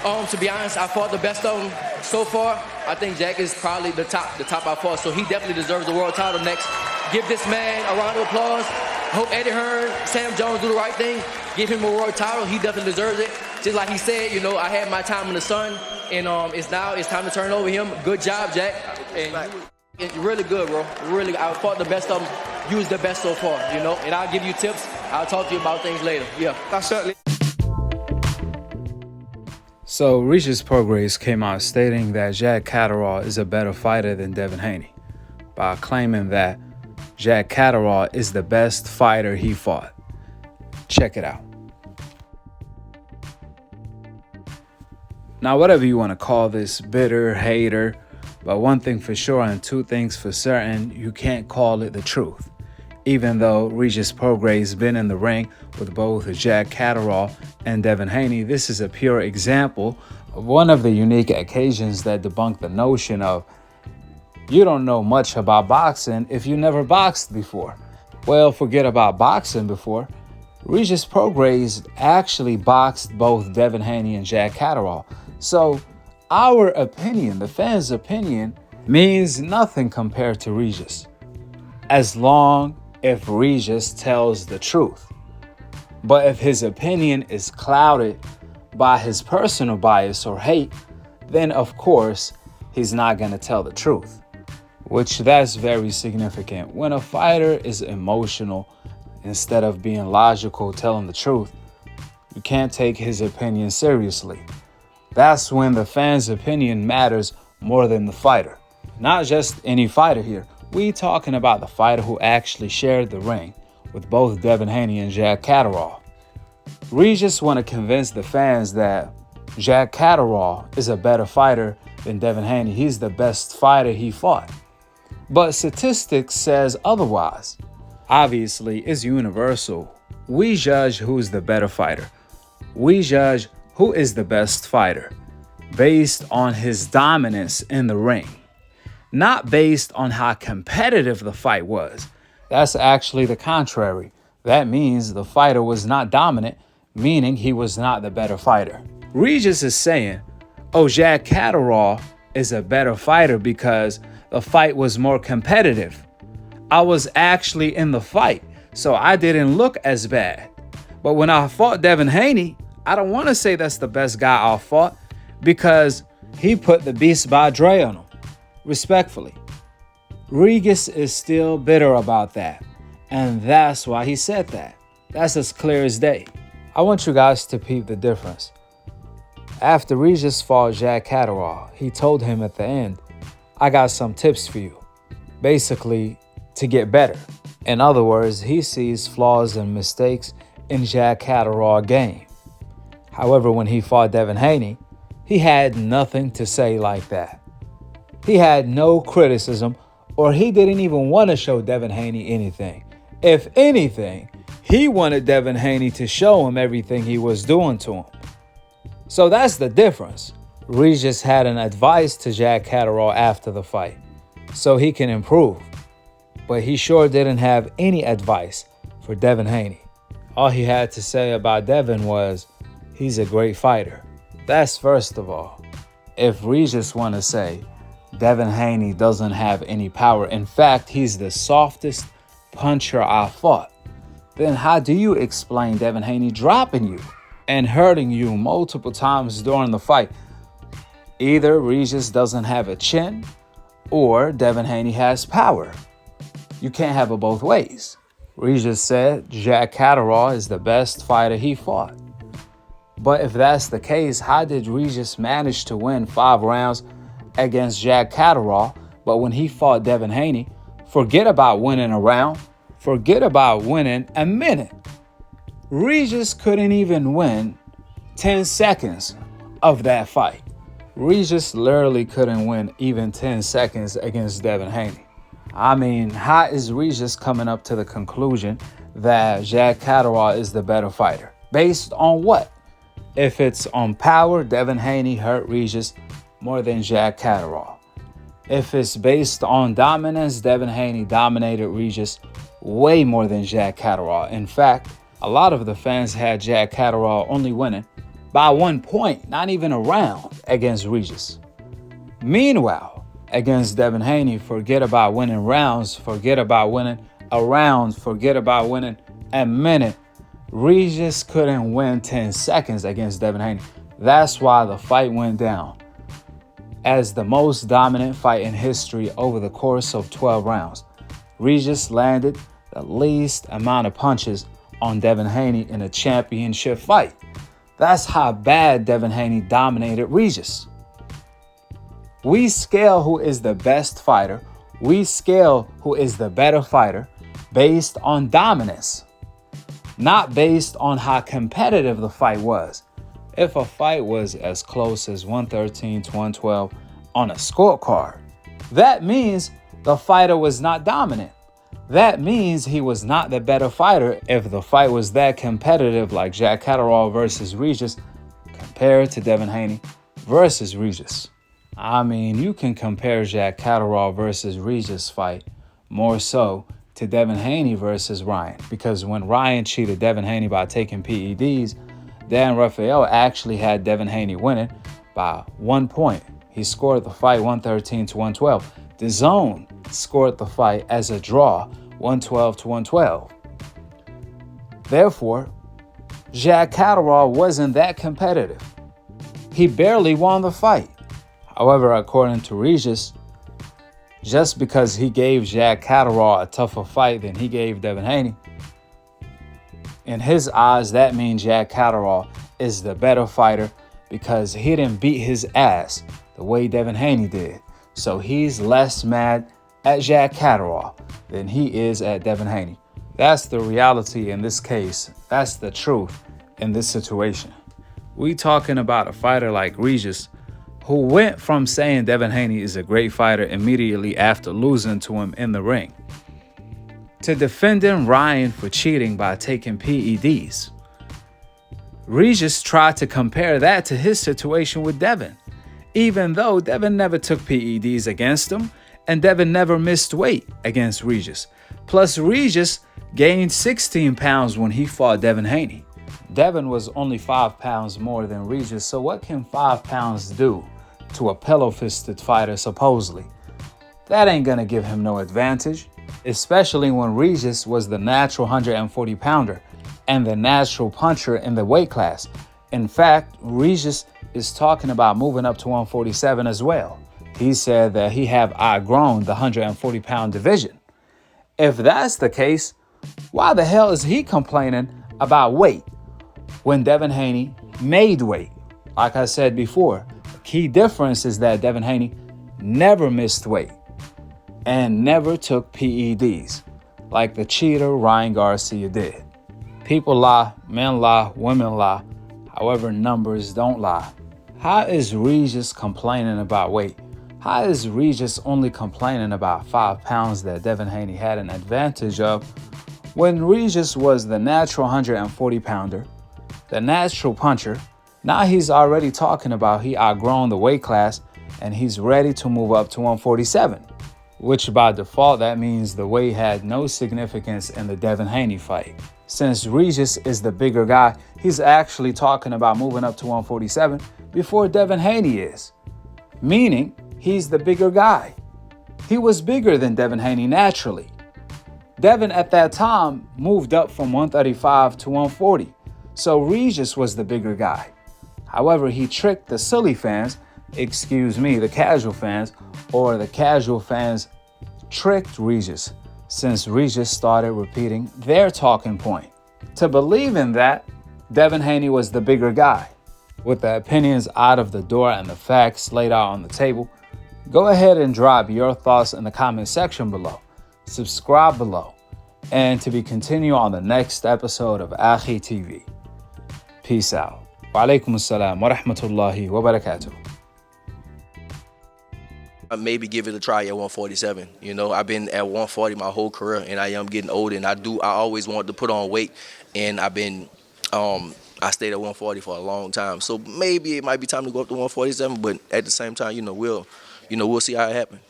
To be honest, I fought the best of them so far. I think Jack is probably the top I fought, so he definitely deserves the world title next. Give this man a round of applause. Hope Eddie Hearn, Sam Jones do the right thing. Give him a world title. He definitely deserves it. Just like he said, I had my time in the sun, and it's time to turn over him. Good job, Jack. And it's really good, bro. Really, I fought the best of them. You was the best so far, And I'll give you tips. I'll talk to you about things later. Yeah. That's certainly. So Regis Prograis came out stating that Jack Catterall is a better fighter than Devin Haney by claiming that Jack Catterall is the best fighter he fought. Check it out. Now, whatever you want to call this, bitter, hater, but one thing for sure and two things for certain, you can't call it the truth. Even though Regis Prograis has been in the ring with both Jack Catterall and Devin Haney, this is a pure example of one of the unique occasions that debunk the notion of you don't know much about boxing if you never boxed before. Well, forget about boxing before. Regis Prograis actually boxed both Devin Haney and Jack Catterall. So our opinion, the fans' opinion, means nothing compared to Regis. As long if Regis tells the truth. But if his opinion is clouded by his personal bias or hate, then of course he's not going to tell the truth. Which that's very significant. When a fighter is emotional instead of being logical, telling the truth, you can't take his opinion seriously. That's when the fan's opinion matters more than the fighter. Not just any fighter here. We talking about the fighter who actually shared the ring with both Devin Haney and Jack Catterall. Regis want to convince the fans that Jack Catterall is a better fighter than Devin Haney. He's the best fighter he fought. But statistics says otherwise. Obviously, it's universal. We judge who's the better fighter. We judge who is the best fighter based on his dominance in the ring. Not based on how competitive the fight was. That's actually the contrary. That means the fighter was not dominant, meaning he was not the better fighter. Regis is saying, Jack Catterall is a better fighter because the fight was more competitive. I was actually in the fight, so I didn't look as bad. But when I fought Devin Haney, I don't want to say that's the best guy I fought because he put the beast by Dre on him. Respectfully, Regis is still bitter about that, and that's why he said that. That's as clear as day. I want you guys to peep the difference. After Regis fought Jack Catterall, he told him at the end, I got some tips for you, basically to get better. In other words, he sees flaws and mistakes in Jack Catterall's game. However, when he fought Devin Haney, he had nothing to say like that. He had no criticism, or he didn't even want to show Devin Haney anything. If anything, he wanted Devin Haney to show him everything he was doing to him. So that's the difference. Regis had an advice to Jack Catterall after the fight, so he can improve. But he sure didn't have any advice for Devin Haney. All he had to say about Devin was, he's a great fighter. That's first of all. If Regis want to say, Devin Haney doesn't have any power. In fact, he's the softest puncher I fought. Then how do you explain Devin Haney dropping you and hurting you multiple times during the fight? Either Regis doesn't have a chin or Devin Haney has power. You can't have it both ways. Regis said Jack Catterall is the best fighter he fought. But if that's the case, how did Regis manage to win 5 rounds against Jack Catterall, but when he fought Devin Haney, forget about winning a round, forget about winning a minute. Regis couldn't even win 10 seconds of that fight. Regis literally couldn't win even 10 seconds against Devin Haney. I mean, how is Regis coming up to the conclusion that Jack Catterall is the better fighter? Based on what? If it's on power, Devin Haney hurt Regis more than Jack Catterall. If it's based on dominance, Devin Haney dominated Regis way more than Jack Catterall. In fact, a lot of the fans had Jack Catterall only winning by 1 point, not even a round against Regis. Meanwhile, against Devin Haney, forget about winning rounds, forget about winning a round, forget about winning a minute. Regis couldn't win 10 seconds against Devin Haney. That's why the fight went down as the most dominant fight in history over the course of 12 rounds. Regis landed the least amount of punches on Devin Haney in a championship fight. That's how bad Devin Haney dominated Regis. We scale who is the best fighter. We scale who is the better fighter based on dominance, not based on how competitive the fight was. If a fight was as close as 113 to 112 on a scorecard, that means the fighter was not dominant. That means he was not the better fighter if the fight was that competitive, like Jack Catterall versus Regis compared to Devin Haney versus Regis. I mean, you can compare Jack Catterall versus Regis fight more so to Devin Haney versus Ryan, because when Ryan cheated Devin Haney by taking PEDs, Dan Rafael actually had Devin Haney winning by 1 point. He scored the fight 113 to 112. The Zone scored the fight as a draw, 112 to 112. Therefore, Jack Catterall wasn't that competitive. He barely won the fight. However, according to Regis, just because he gave Jack Catterall a tougher fight than he gave Devin Haney, in his eyes, that means Jack Catterall is the better fighter because he didn't beat his ass the way Devin Haney did. So he's less mad at Jack Catterall than he is at Devin Haney. That's the reality in this case. That's the truth in this situation. We talking about a fighter like Regis, who went from saying Devin Haney is a great fighter immediately after losing to him in the ring, to defending Ryan for cheating by taking PEDs. Regis tried to compare that to his situation with Devin, even though Devin never took PEDs against him and Devin never missed weight against Regis. Plus, Regis gained 16 pounds when he fought Devin Haney. Devin was only 5 pounds more than Regis, so what can 5 pounds do to a pillow-fisted fighter, supposedly? That ain't gonna give him no advantage, especially when Regis was the natural 140-pounder and the natural puncher in the weight class. In fact, Regis is talking about moving up to 147 as well. He said that he have outgrown the 140-pound division. If that's the case, why the hell is he complaining about weight when Devin Haney made weight? Like I said before, the key difference is that Devin Haney never missed weight and never took PEDs like the cheater Ryan Garcia did. People lie, men lie, women lie. However, numbers don't lie. How is Regis complaining about weight? How is Regis only complaining about 5 pounds that Devin Haney had an advantage of when Regis was the natural 140-pounder, the natural puncher? Now he's already talking about he outgrown the weight class and he's ready to move up to 147, which by default, that means the weight had no significance in the Devin Haney fight. Since Regis is the bigger guy, he's actually talking about moving up to 147 before Devin Haney is, meaning he's the bigger guy. He was bigger than Devin Haney naturally. Devin at that time moved up from 135 to 140, so Regis was the bigger guy. However, he tricked the silly fans, the casual fans, or the casual fans tricked Regis, since Regis started repeating their talking point to believe in that Devin Haney was the bigger guy. With the opinions out of the door and the facts laid out on the table, go ahead and drop your thoughts in the comment section below. Subscribe below, and to be continued on the next episode of Akhi TV. Peace out. Wa alaikum assalam wa rahmatullahi wa barakatuh. Maybe give it a try at 147. You know, I've been at 140 my whole career, and I am getting older, and I always wanted to put on weight, and I stayed at 140 for a long time. So maybe it might be time to go up to 147, but at the same time, we'll see how it happens.